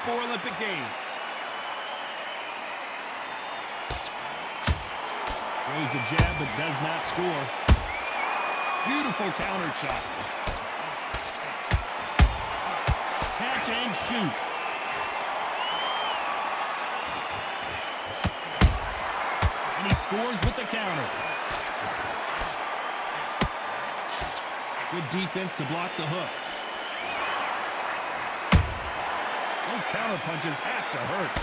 for Olympic Games. Throws the jab but does not score. Beautiful counter shot. Catch and shoot. And he scores with the counter. Good defense to block the hook. Those counter punches have to hurt.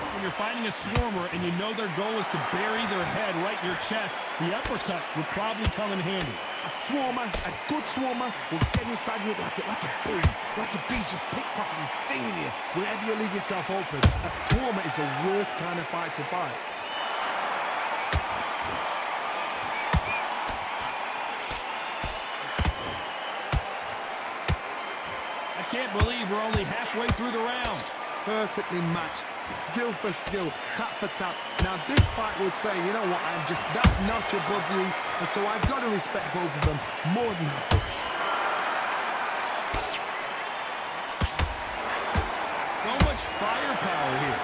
When you're fighting a swarmer and you know their goal is to bury their head right in your chest, the uppercut will probably come in handy. A swarmer, a good swarmer, will get inside you like a bee. Like a bee just pickpocketing, stinging you wherever you leave yourself open. A swarmer is the worst kind of fight to fight. I can't believe we're only halfway through the round. Perfectly matched, skill for skill, tap for tap. Now this fight will say, you know what, I'm just that notch above you, and so I've got to respect both of them more than that. So much firepower here.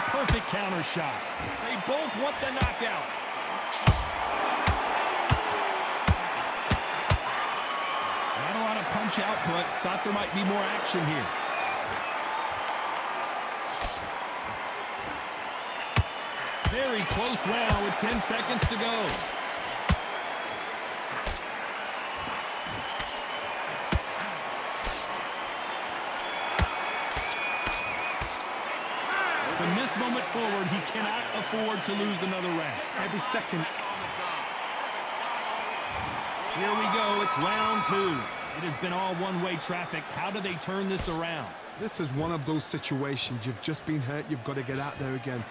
Perfect counter shot. They both want the knockout. Not a lot of punch output. Thought there might be more action here. Very close round with 10 seconds to go. From this moment forward, he cannot afford to lose another round. Every second. Here we go. It's round 2. It has been all one-way traffic. How do they turn this around? This is one of those situations. You've just been hurt. You've got to get out there again.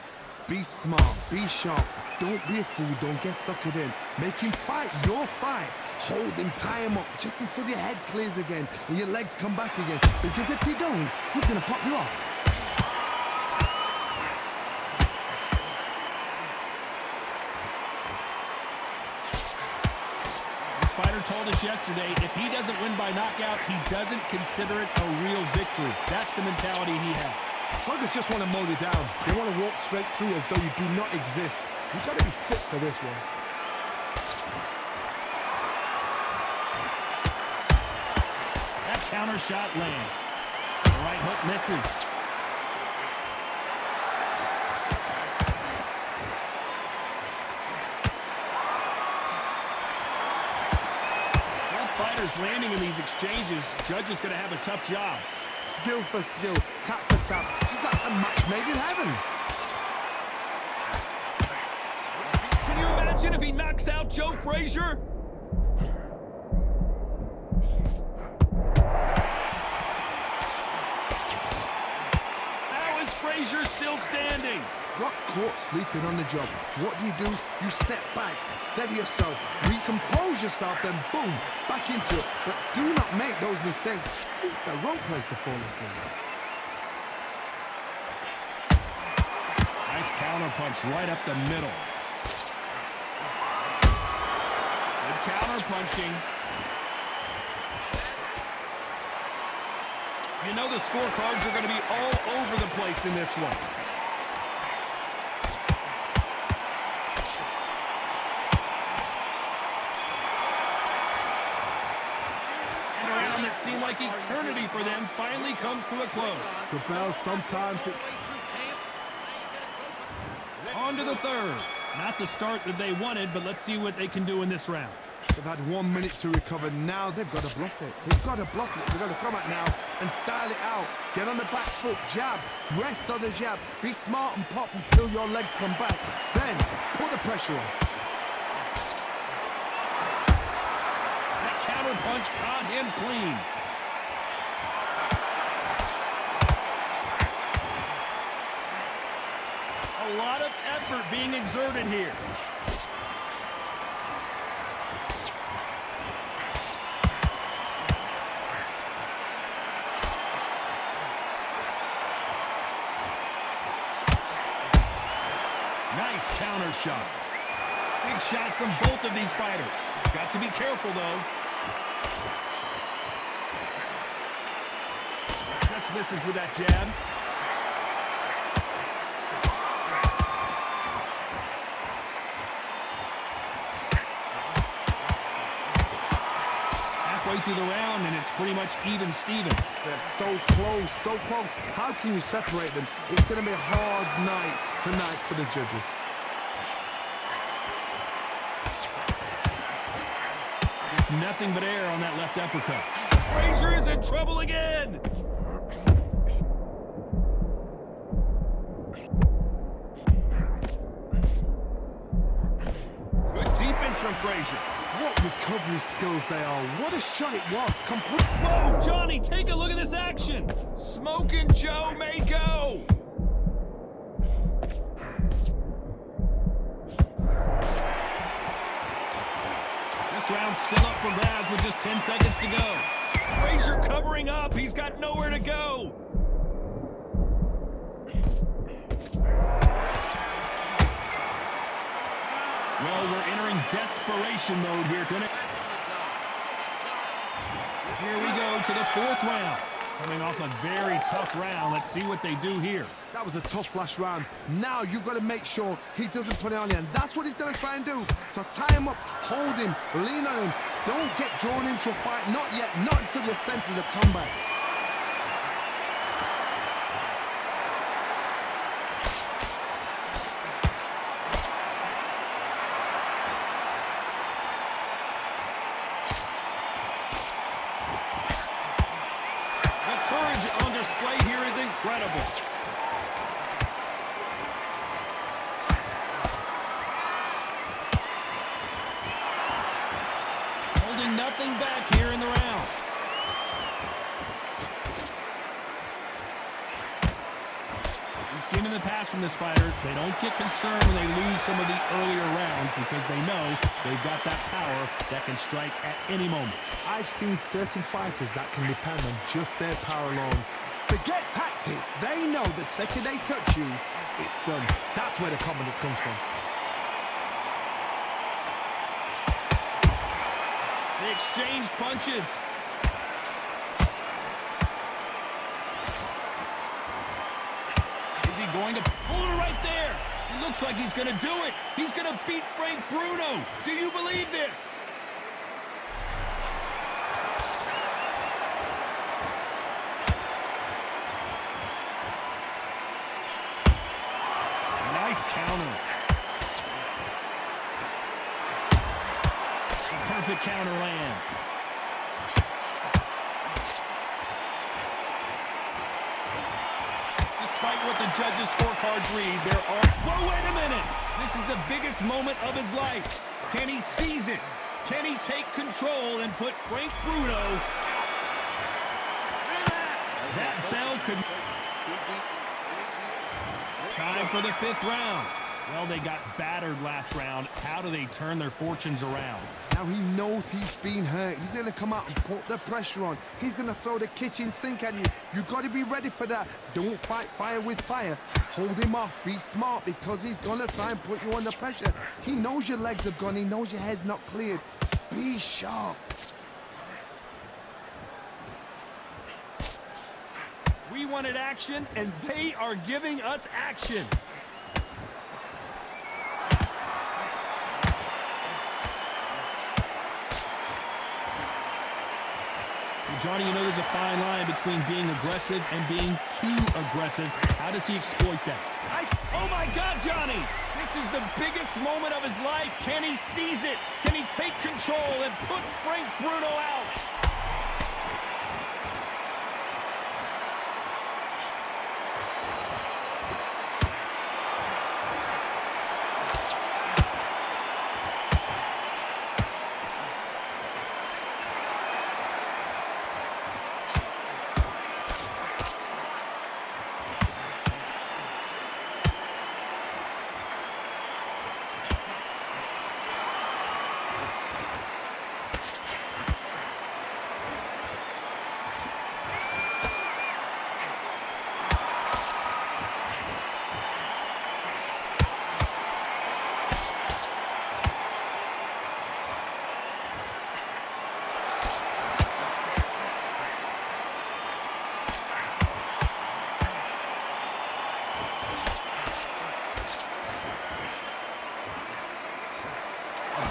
Be smart. Be sharp. Don't be a fool. Don't get suckered in. Make him fight your fight. Hold him, tie him up, just until your head clears again and your legs come back again. Because if you don't, he's going to pop you off. Fighter told us yesterday, if he doesn't win by knockout, he doesn't consider it a real victory. That's the mentality he has. Fighters just want to mow you down. They want to walk straight through as though you do not exist. You've got to be fit for this one. That counter shot lands. The right hook misses. Fighters landing in these exchanges, judge is going to have a tough job. Skill for skill, tap for tap, just like a match made in heaven. Can you imagine if he knocks out Joe Frazier? How is Frazier still standing? Got caught sleeping on the job. What do? You step back, steady yourself, recompose yourself, then boom, back into it. But do not make those mistakes. This is the wrong place to fall asleep. Nice counter punch right up the middle. Good counter punching. You know the scorecards are going to be all over the place in this one. Seemed like eternity for them finally comes to a close. The bell sometimes On to the third. Not the start that they wanted, but let's see what they can do in this round. They've had 1 minute to recover. Now they've got to bluff it. They've got to bluff it. They've got to come out now and style it out. Get on the back foot, jab, rest on the jab. Be smart and pop until your legs come back. Then put the pressure on. Punch caught him clean. A lot of effort being exerted here. Nice counter shot. Big shots from both of these fighters. Got to be careful, though. Just misses with that jab. Halfway through the round, and it's pretty much even Steven. They're so close, so close. How can you separate them? It's going to be a hard night tonight for the judges. It's nothing but air on that left uppercut. Frazier is in trouble again. Good defense from Frazier. What recovery skills they are. What a shot it was. Complete. Whoa, Johnny, take a look at this action. Smoking Joe may go. This round's still up for grabs with just 10 seconds to go. Frazier covering up. He's got nowhere to go. Well, we're entering desperation mode here tonight. Here we go to the fourth round. Coming off a very tough round. Let's see what they do here. That was a tough last round. Now you've got to make sure he doesn't put it on you. And that's what he's going to try and do. So tie him up, hold him, lean on him. Don't get drawn into a fight. Not yet. Not until your senses have come back. On display here is incredible. Holding nothing back here in the round. We've seen in the past from this fighter, they don't get concerned when they lose some of the earlier rounds because they know they've got that power that can strike at any moment. I've seen certain fighters that can depend on just their power alone. Forget tactics. They know the second they touch you, it's done. That's where the confidence comes from. They exchange punches. Is he going to pull it right there? It looks like he's going to do it. He's going to beat Frank Bruno. Do you believe this? Nice counter. Perfect counter lands. Despite what the judges' scorecards read, there are... Whoa, wait a minute! This is the biggest moment of his life. Can he seize it? Can he take control and put Frank Bruno out? That bell could... Time for the fifth round. Well, they got battered last round. How do they turn their fortunes around? Now he knows he's been hurt. He's going to come out and put the pressure on. He's going to throw the kitchen sink at you. You've got to be ready for that. Don't fight fire with fire. Hold him off. Be smart because he's going to try and put you under pressure. He knows your legs are gone. He knows your head's not cleared. Be sharp. We wanted action, and they are giving us action. Johnny, you know there's a fine line between being aggressive and being too aggressive. How does he exploit that? Oh, my God, Johnny! This is the biggest moment of his life. Can he seize it? Can he take control and put Frank Bruno out?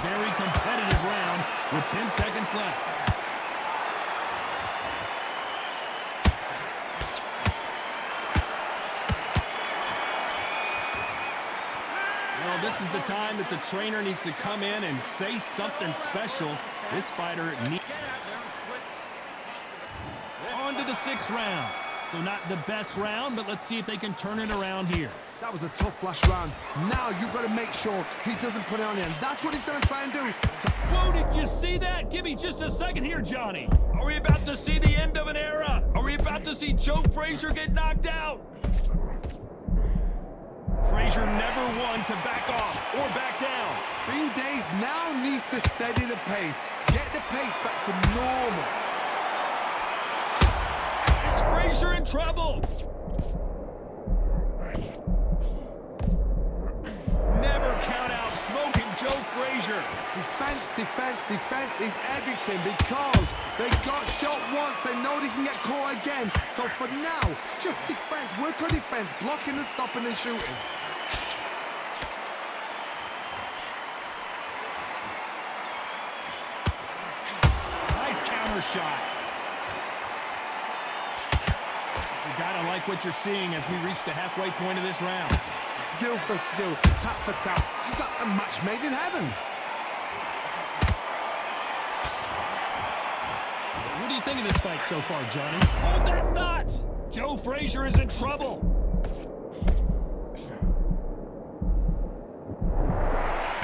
Very competitive round with 10 seconds left. Well, this is the time that the trainer needs to come in and say something special. This fighter needs... On to the 6th round. So not the best round, but let's see if they can turn it around here. That was a tough last round. Now you've got to make sure he doesn't put it on him. That's what he's going to try and do. So whoa, did you see that? Give me just a second here, Johnny. Are we about to see the end of an era? Are we about to see Joe Frazier get knocked out? Frazier never won to back off or back down. Bean Days now needs to steady the pace. Get the pace back to normal. Is Frazier in trouble? Never count out smoking Joe Frazier. Defense, defense, defense is everything because they got shot once. They know they can get caught again. So for now, just defense. Work on defense, blocking and stopping and shooting. Nice counter shot. You gotta like what you're seeing as we reach the halfway point of this round. Skill for skill, tap for tap. Just like a match made in heaven. What do you think of this fight so far, Johnny? Hold that thought! Joe Frazier is in trouble.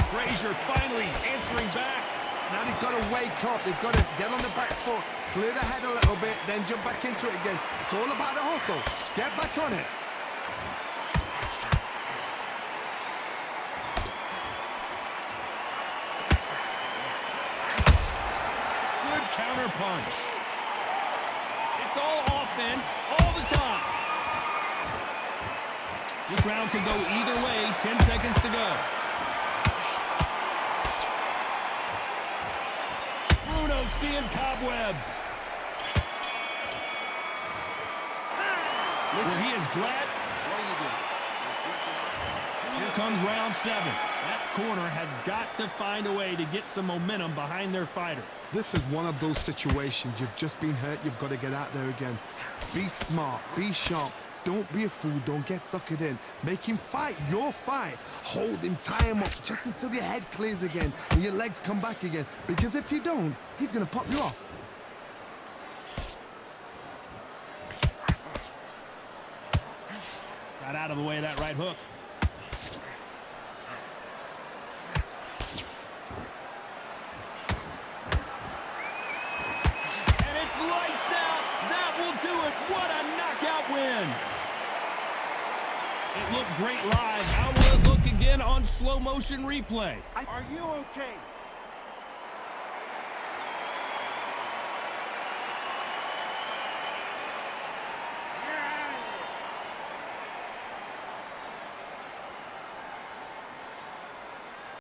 Frazier finally answering back. Now they've got to wake up. They've got to get on the back foot, clear the head a little bit, then jump back into it again. It's all about the hustle. Get back on it. Good counter punch. It's all offense all the time. This round could go either way. 10 seconds to go. Bruno seeing cobwebs. Listen, he is glad. What are you doing? Here comes round 7. That corner has got to find a way to get some momentum behind their fighter. This is one of those situations. You've just been hurt. You've got to get out there again. Be smart. Be sharp. Don't be a fool. Don't get suckered in. Make him fight your fight. Hold him, tie him up just until your head clears again and your legs come back again. Because if you don't, he's going to pop you off. Got out of the way of that right hook. And it's lights out. That will do it. What a knockout win. It looked great live. How will it look again on slow motion replay? Are you okay?